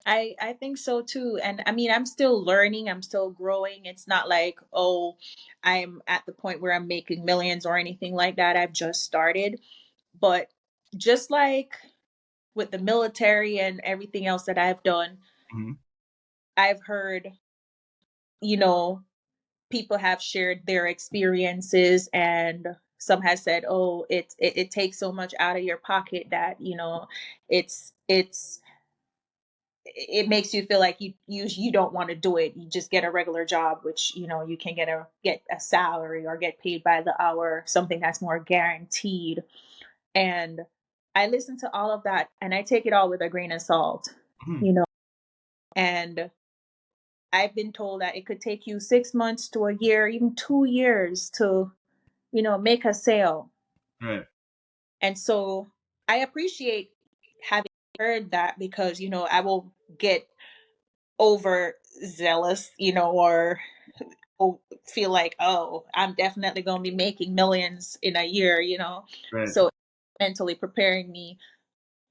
I think so too. And I mean, I'm still learning, I'm still growing. It's not like, oh, I'm at the point where I'm making millions or anything like that. I've just started. But just like with the military and everything else that I've done, Hmm. I've heard, you know, people have shared their experiences, and some has said, oh, it takes so much out of your pocket that, it's it makes you feel like you don't want to do it. You just get a regular job, which, you can get a salary or get paid by the hour, something that's more guaranteed. And I listen to all of that and I take it all with a grain of salt, Hmm. you know. And I've been told that it could take you 6 months to a year, even 2 years to, make a sale. Right. And so I appreciate having heard that, because, I will get overzealous, or feel like, oh, I'm definitely going to be making millions in a year. Right. So mentally preparing me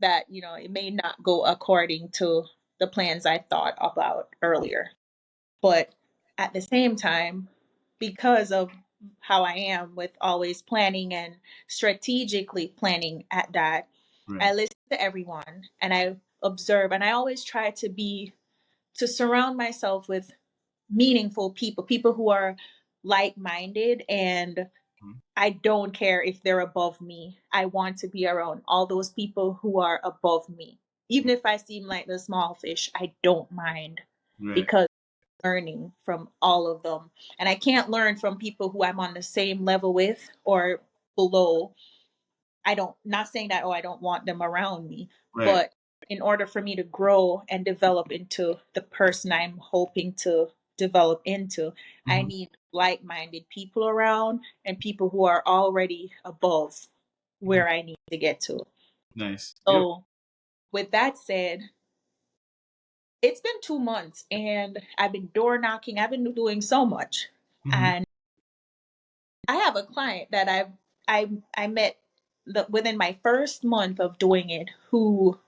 that, it may not go according to the plans I thought about earlier. But at the same time, because of how I am with always planning and strategically planning at that, Right. I listen to everyone and I observe, and I always try to surround myself with meaningful people, people who are like-minded, and Mhm. I don't care if they're above me. I want to be around all those people who are above me. Even if I seem like the small fish, I don't mind, Right. because learning from all of them. And I can't learn from people who I'm on the same level with or below. I don't, not saying that, oh, I don't want them around me, Right. but in order for me to grow and develop into the person I'm hoping to develop into, I Hmm. need like-minded people around and people who are already above Hmm. where I need to get to. Nice. Yep. So, with that said, it's been 2 months and I've been door knocking. I've been doing so much. Hmm. And I have a client that I met within my first month of doing it, who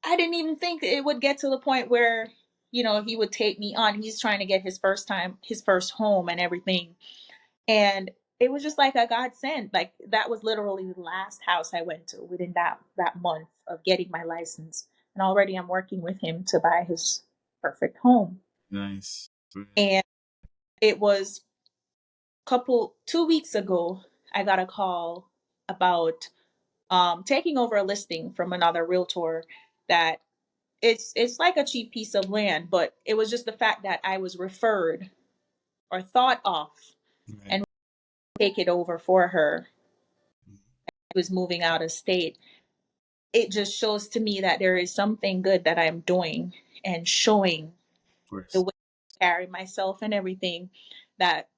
I didn't even think it would get to the point where, he would take me on. He's trying to get his first home and everything. And it was just like a godsend. Like, that was literally the last house I went to within that month of getting my license. And already I'm working with him to buy his perfect home. Nice. Right. And it was 2 weeks ago, I got a call about taking over a listing from another realtor, that it's like a cheap piece of land, but it was just the fact that I was referred or thought of Right. and take it over for her. I was moving out of state. It just shows to me that there is something good that I'm doing and showing Of the course. way I carry myself and everything, that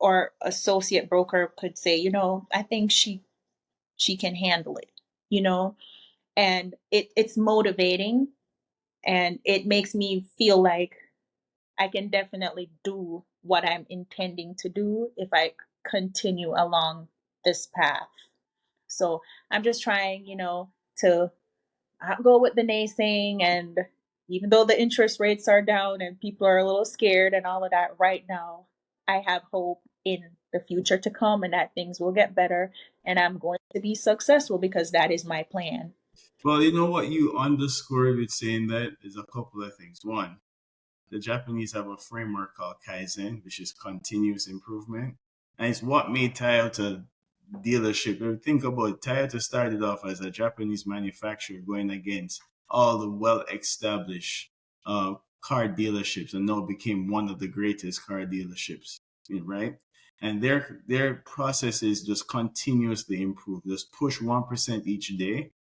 or associate broker could say, I think she can handle it, you know? And it's motivating, and it makes me feel like I can definitely do what I'm intending to do if I continue along this path. So I'm just trying, to not go with the naysaying. And even though the interest rates are down and people are a little scared and all of that right now, I have hope in the future to come, and that things will get better and I'm going to be successful, because that is my plan. Well, you know what you underscored with saying that is a couple of things. One, the Japanese have a framework called Kaizen, which is continuous improvement. And it's what made Toyota dealership. If you think about it, Toyota started off as a Japanese manufacturer going against all the well established car dealerships, and now became one of the greatest car dealerships, right? And their process is just continuously improve, just push 1% each day.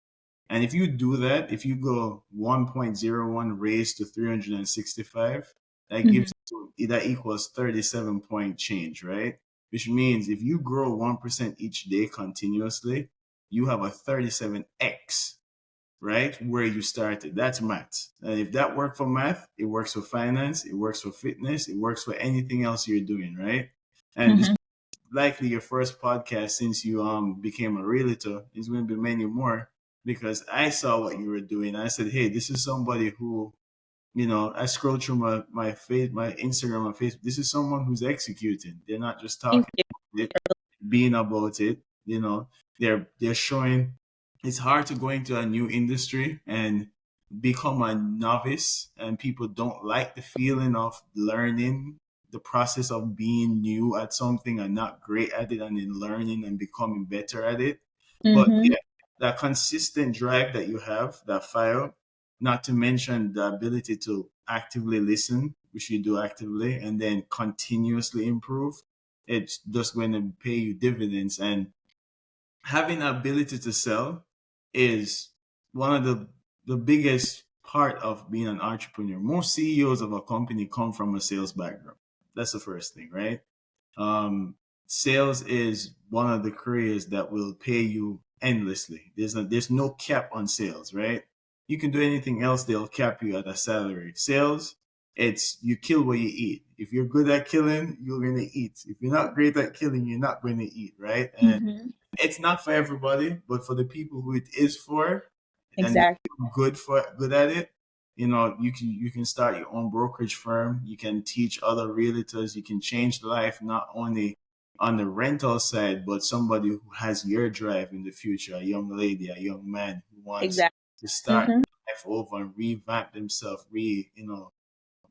And if you do that, if you go 1.01 raised to 365, that Mhm. gives that equals 37 point change, right? Which means if you grow 1% each day continuously, you have a 37x, right? Where you started. That's math. And if that worked for math, it works for finance, it works for fitness, it works for anything else you're doing, right? And this Mhm. is likely your first podcast since you became a realtor. There's going to be many more. because I saw what you were doing. I said, hey, this is somebody who, I scrolled through my Instagram, my Facebook. This is someone who's executing. They're not just Thank talking you. about it, being about it. They're showing. It's hard to go into a new industry and become a novice, and people don't like the feeling of learning, the process of being new at something and not great at it, and then learning and becoming better at it. But Mm-hmm. yeah, that consistent drive that you have, that fire, not to mention the ability to actively listen, which you do actively, and then continuously improve, it's just going to pay you dividends. And having the ability to sell is one of the biggest part of being an entrepreneur. Most CEOs of a company come from a sales background. That's the first thing, right? um, Sales is one of the careers that will pay you endlessly. There's no cap on sales, right? You can do anything else, they'll cap you at a salary. Sales, it's you kill what you eat. If you're good at killing, you're gonna eat. If you're not great at killing, you're not going to eat, right? And Mm-hmm. it's not for everybody, but for the people who it is for, and Exactly. they're good at it, you can start your own brokerage firm. You can teach other realtors. You can change life not only on the rental side, but somebody who has your drive in the future, a young lady, a young man who wants Exactly. to start Mm-hmm. life over and revamp themselves,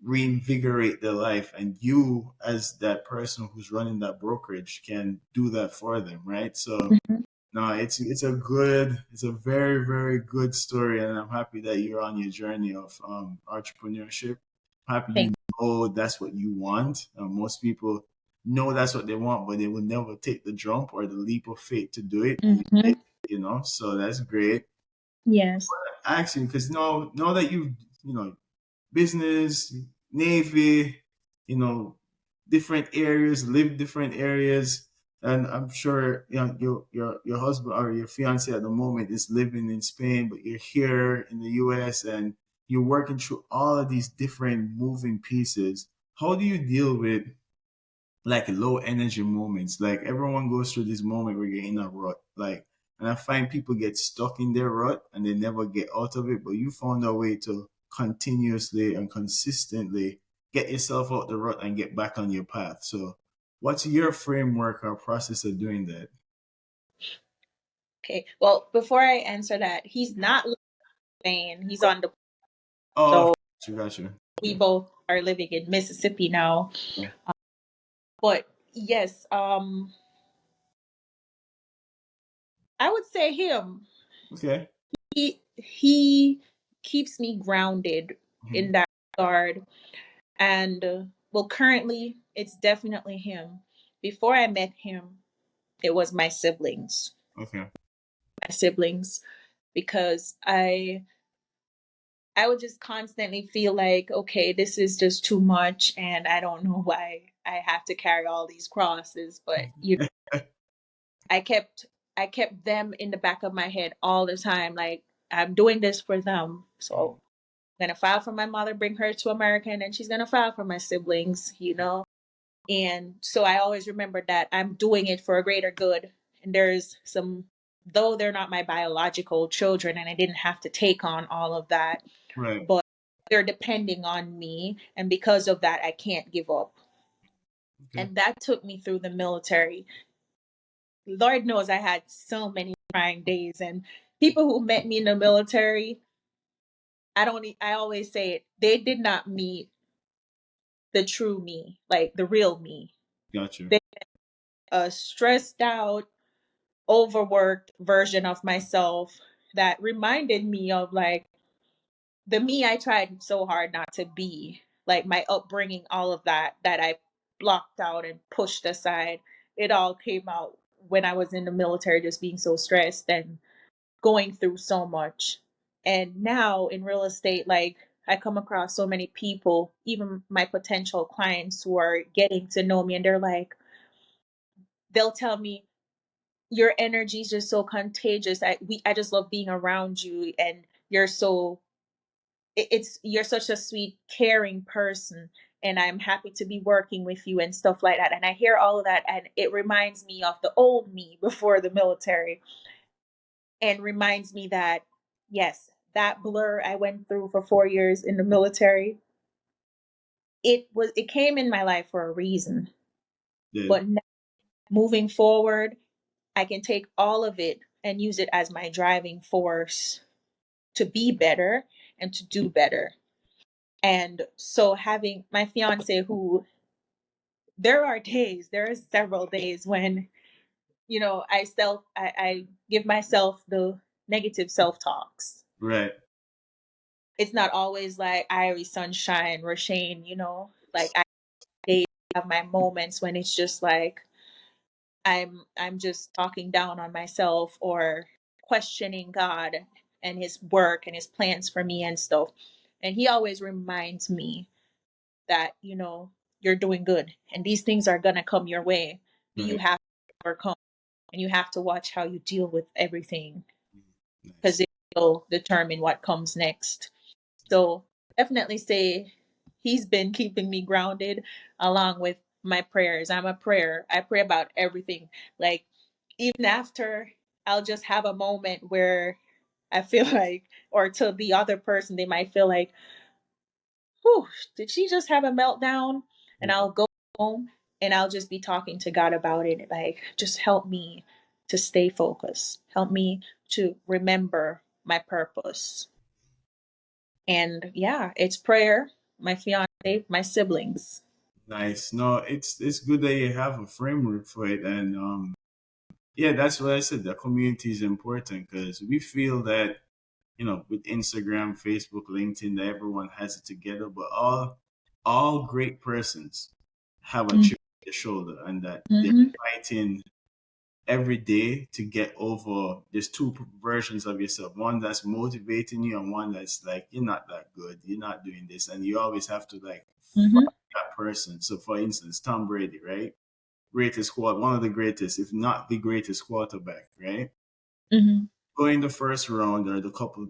reinvigorate their life, and you as that person who's running that brokerage can do that for them, right? So Mm-hmm. no, it's a very, very good story, and I'm happy that you're on your journey of entrepreneurship. Happy you Thank know that's what you want. Most people know that's what they want, but they will never take the jump or the leap of faith to do it. you. Mm-hmm. So that's great. Yes. Actually, because know that you know business, Navy, you know, different areas, live different areas. And I'm sure your husband or your fiance at the moment is living in Spain, but you're here in the US and you're working through all of these different moving pieces. How do you deal with like low energy moments? Like everyone goes through this moment where you're in a rut. And I find people get stuck in their rut and they never get out of it. But you found a way to continuously and consistently get yourself out the rut and get back on your path. So, what's your framework or process of doing that? Okay. Well, before I answer that, he's not living. He's on the. Oh, So got you. we Okay. both are living in Mississippi now. Yeah. But yes, I would say him. Okay. He keeps me grounded Mhm. in that regard. And well, currently it's definitely him. Before I met him, it was my siblings. Okay. My siblings, because I would just constantly feel like, okay, this is just too much, and I don't know why I have to carry all these crosses. But I kept I kept them in the back of my head all the time. Like I'm doing this for them, so I'm gonna file for my mother, bring her to America, and then she's gonna file for my siblings. And so I always remember that I'm doing it for a greater good. And there's some, though they're not my biological children, and I didn't have to take on all of that, Right. but they're depending on me, and because of that, I can't give up. Okay. And that took me through the military. Lord knows I had so many trying days, and people who met me in the military, I always say it, they did not meet the true me, like the real me. Got you. They a stressed out, overworked version of myself that reminded me of like the me I tried so hard not to be, like my upbringing, all of that I blocked out and pushed aside. It all came out when I was in the military, just being so stressed and going through so much. And now in real estate, like I come across so many people, even my potential clients who are getting to know me, and they're like, they'll tell me, your energy is just so contagious. I just love being around you, and you're so it's you're such a sweet, caring person, and I'm happy to be working with you and stuff like that. And I hear all of that, and it reminds me of the old me before the military. and reminds me that, yes, that blur I went through for 4 years in the military, it came in my life for a reason. Yeah. But now, moving forward, I can take all of it and use it as my driving force to be better and to do better. And so having my fiance, who, there are several days when, I give myself the negative self-talks. Right. It's not always like Irie Sunshine, Rushaine, like I have my moments when it's just like I'm just talking down on myself or questioning God and his work and his plans for me and stuff. And he always reminds me that, you're doing good and these things are going to come your way. But you Right. have to overcome and you have to watch how you deal with everything because Nice. it will determine what comes next. So definitely say he's been keeping me grounded along with my prayers. I'm a prayer. I pray about everything. Like even after I'll just have a moment where I feel like, or to the other person, they might feel like, whew, did she just have a meltdown? And Right. I'll go home and I'll just be talking to God about it. Like, just help me to stay focused. Help me to remember my purpose. And yeah, it's prayer, my fiance, my siblings. Nice. No, it's good that you have a framework for it, and yeah, that's what I said. The community is important because we feel that with Instagram, Facebook, LinkedIn, that everyone has it together, but all great persons have a chip on their shoulder, and that they're Mm-hmm. fighting every day to get over. There's two versions of yourself, one that's motivating you and one that's like, you're not that good, you're not doing this, and you always have to like Mm-hmm. fight that person. So for instance, Tom Brady, right? Greatest one of the greatest, if not the greatest quarterback, right? Mm-hmm. Going the first round or the couple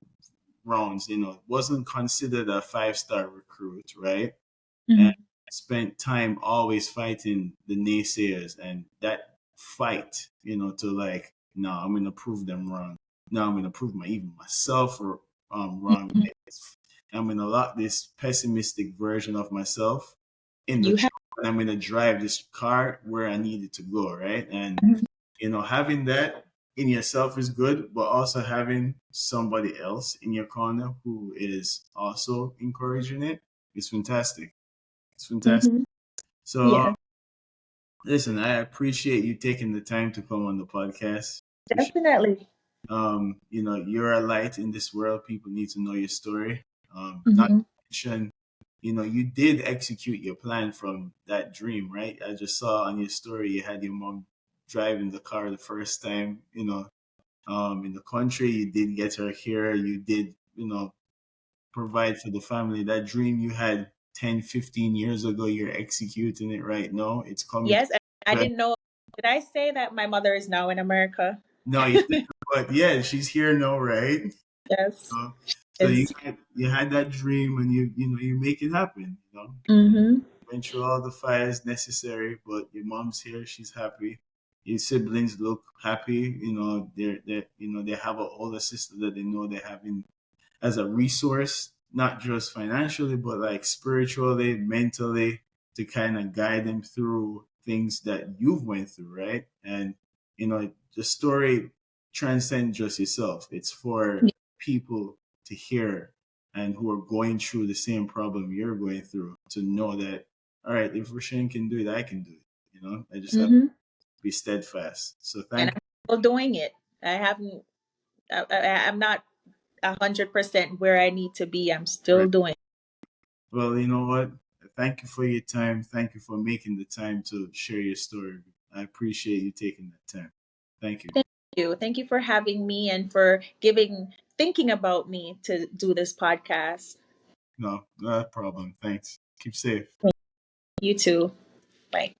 rounds, wasn't considered a 5-star recruit, right? And Mm-hmm. spent time always fighting the naysayers, and that fight, to like, no, I'm gonna prove them wrong. No, I'm gonna prove even myself wrong. Mm-hmm. I'm gonna lock this pessimistic version of myself in the You have. truck, and I'm gonna drive this car where I need it to go, right? And Mhm. having that in yourself is good, but also having somebody else in your corner who is also encouraging it is fantastic. It's fantastic. Mhm. So, Yeah, listen, I appreciate you taking the time to come on the podcast. definitely. You're a light in this world. People need to know your story. Not Mm-hmm. to mention, you did execute your plan from that dream, right? I just saw on your story you had your mom driving the car the first time, in the country. You did get her here. You did, provide for the family. That dream you had 10, 15 years ago, you're executing it right now. It's coming to Yes, I fruition. didn't know. Did I say that my mother is now in America? No, you didn't, but yeah, she's here now, right? Yes. So you Is. had that dream, and you make it happen. Mm-hmm. Went through all the fires necessary, but your mom's here. She's happy. Your siblings look happy. They have an older sister that they know they have as a resource, not just financially, but like spiritually, mentally, to kind of guide them through things that you've went through, right? And the story transcends just yourself. It's for people to hear and who are going through the same problem you're going through to know that, all right, if Rushaine can do it, I can do it. I just have to Mm-hmm. be steadfast. So And thank I'm still doing it. I haven't. I'm not 100% where I need to be. I'm you. still doing it. Well, you know what? Thank you for your time. Thank you for making the time to share your story. I appreciate you taking that time. Thank you. Thank you. Thank you for having me and for thinking about me to do this podcast. No, not a problem. Thanks. Keep safe. You too. Bye.